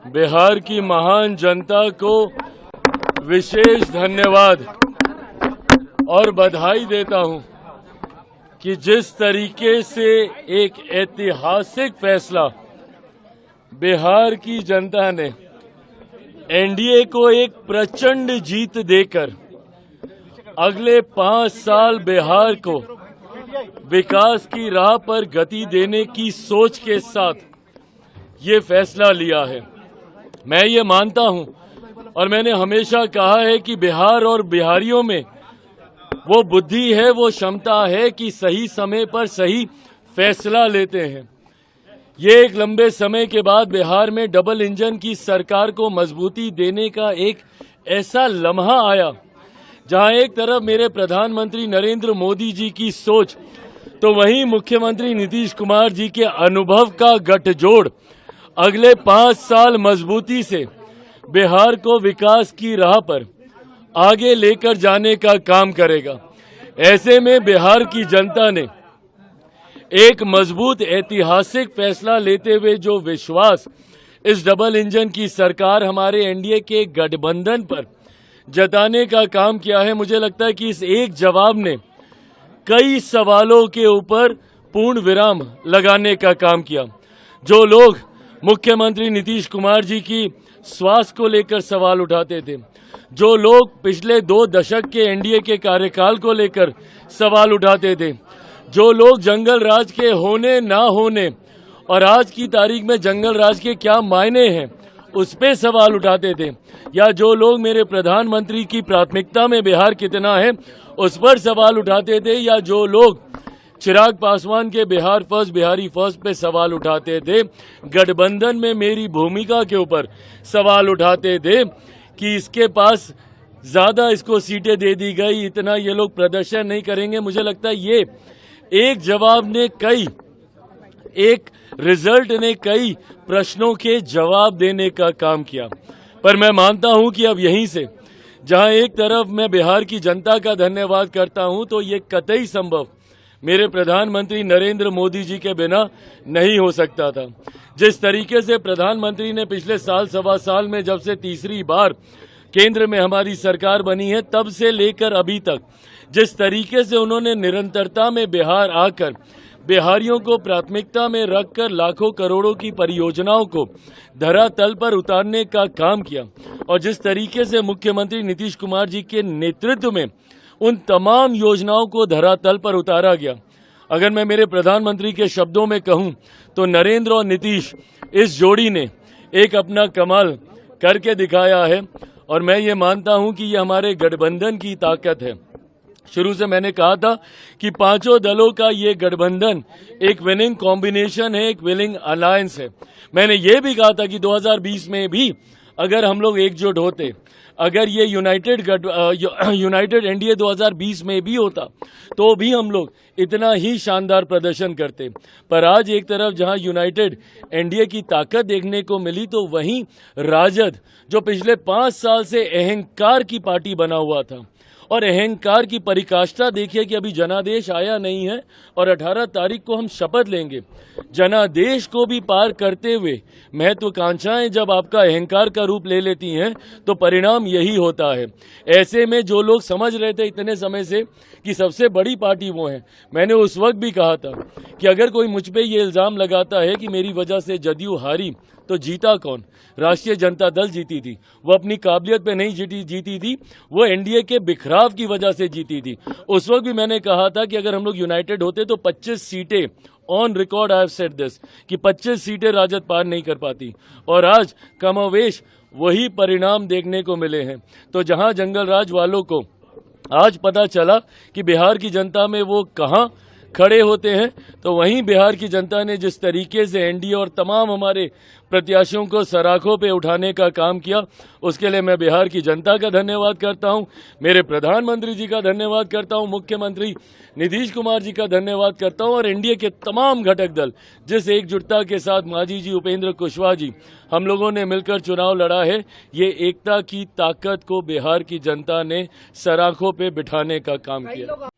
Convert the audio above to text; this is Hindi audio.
बिहार की महान जनता को विशेष धन्यवाद और बधाई देता हूं कि जिस तरीके से एक ऐतिहासिक फैसला बिहार की जनता ने एनडीए को एक प्रचंड जीत देकर अगले 5 साल बिहार को विकास की राह पर गति देने की सोच के साथ ये फैसला लिया है। मैं ये मानता हूं और मैंने हमेशा कहा है कि बिहार और बिहारियों में वो बुद्धि है, वो क्षमता है कि सही समय पर सही फैसला लेते हैं। ये एक लंबे समय के बाद बिहार में डबल इंजन की सरकार को मजबूती देने का एक ऐसा लम्हा आया जहां एक तरफ मेरे प्रधानमंत्री नरेंद्र मोदी जी की सोच तो वहीं मुख्यमंत्री नीतीश कुमार जी के अनुभव का गठजोड़ अगले 5 साल मजबूती से बिहार को विकास की राह पर आगे लेकर जाने का काम करेगा। ऐसे में बिहार की जनता ने एक मजबूत ऐतिहासिक फैसला लेते हुए जो विश्वास इस डबल इंजन की सरकार हमारे एनडीए के गठबंधन पर जताने का काम किया है, मुझे लगता है कि इस एक जवाब ने कई सवालों के ऊपर पूर्ण विराम लगाने का काम किया। जो लोग मुख्यमंत्री नीतीश कुमार जी की स्वास्थ्य को लेकर सवाल उठाते थे, जो लोग पिछले 2 दशक के एनडीए के कार्यकाल को लेकर सवाल उठाते थे, जो लोग जंगल राज के होने ना होने और आज की तारीख में जंगल राज के क्या मायने हैं उस पे सवाल उठाते थे, या जो लोग मेरे प्रधानमंत्री की प्राथमिकता में बिहार कितना है उस पर सवाल उठाते थे, या जो लोग चिराग पासवान के बिहार फर्स्ट बिहारी फर्स्ट पे सवाल उठाते थे, गठबंधन में मेरी भूमिका के ऊपर सवाल उठाते थे कि इसके पास ज्यादा इसको सीटें दे दी गई, इतना ये लोग प्रदर्शन नहीं करेंगे। मुझे लगता है ये एक जवाब ने एक रिजल्ट ने कई प्रश्नों के जवाब देने का काम किया। पर मैं मानता हूं कि अब यहीं से जहां एक तरफ मैं बिहार की जनता का धन्यवाद करता हूं, तो ये कतई संभव मेरे प्रधानमंत्री नरेंद्र मोदी जी के बिना नहीं हो सकता था। जिस तरीके से प्रधानमंत्री ने पिछले साल सवा साल में जब से तीसरी बार केंद्र में हमारी सरकार बनी है तब से लेकर अभी तक जिस तरीके से उन्होंने निरंतरता में बिहार आकर बिहारियों को प्राथमिकता में रखकर लाखों करोड़ों की परियोजनाओं को धरातल पर उतारने का काम किया, और जिस तरीके से मुख्यमंत्री नीतीश कुमार जी के नेतृत्व में उन तमाम योजनाओं को धरातल पर उतारा गया। अगर मैं मेरे प्रधानमंत्री के शब्दों में कहूं तो नरेंद्र और नीतीश इस जोड़ी ने एक अपना कमाल करके दिखाया है, और मैं ये मानता हूं कि ये हमारे गठबंधन की ताकत है। शुरू से मैंने कहा था कि 5 दलों का ये गठबंधन एक विनिंग कॉम्बिनेशन है, एक विनिंग अलायंस है। मैंने ये भी कहा था कि 2020 में भी अगर हम लोग एकजुट होते, अगर ये यूनाइटेड एनडीए 2020 में भी होता तो भी हम लोग इतना ही शानदार प्रदर्शन करते। पर आज एक तरफ जहां यूनाइटेड एनडीए की ताकत देखने को मिली, तो वहीं राजद जो पिछले 5 साल से अहंकार की पार्टी बना हुआ था, और अहंकार की परिकाष्ठा देखिए कि अभी जनादेश आया नहीं है और 18 तारीख को हम शपथ लेंगे। जनादेश को भी पार करते हुए महत्वाकांक्षाएं जब आपका अहंकार का रूप ले लेती हैं तो परिणाम यही होता है। ऐसे में जो लोग समझ रहे थे इतने समय से कि सबसे बड़ी पार्टी वो है, मैंने उस वक्त भी कहा था कि अगर कोई मुझ पे ये इल्जाम लगाता है कि मेरी वजह से जदयू हारी तो जीता कौन? राष्ट्रीय जनता दल जीती थी। वो अपनी काबिलियत पे नहीं जीती थी, वो एनडीए के बिखराव की वजह से जीती थी। उस वक्त भी मैंने कहा था कि अगर हम लोग यूनाइटेड होते तो 25 सीटें on record, I have said this, कि 25 सीटें राजद पार नहीं कर पाती, और आज कमोवेश वही परिणाम देखने को मिले हैं। तो जहां जंगल राज वालों को आज पता चला कि बिहार की जनता में वो कहां खड़े होते हैं, तो वहीं बिहार की जनता ने जिस तरीके से एनडीए और तमाम हमारे प्रत्याशियों को सराखों पे उठाने का काम किया, उसके लिए मैं बिहार की जनता का धन्यवाद करता हूं, मेरे प्रधानमंत्री जी का धन्यवाद करता हूं, मुख्यमंत्री नीतीश कुमार जी का धन्यवाद करता हूं, और एनडीए के तमाम घटक दल जिस एकजुटता के साथ मांझी जी, उपेंद्र कुशवाहा जी, हम लोगों ने मिलकर चुनाव लड़ा है, ये एकता की ताकत को बिहार की जनता ने सराखों पे बिठाने का काम किया।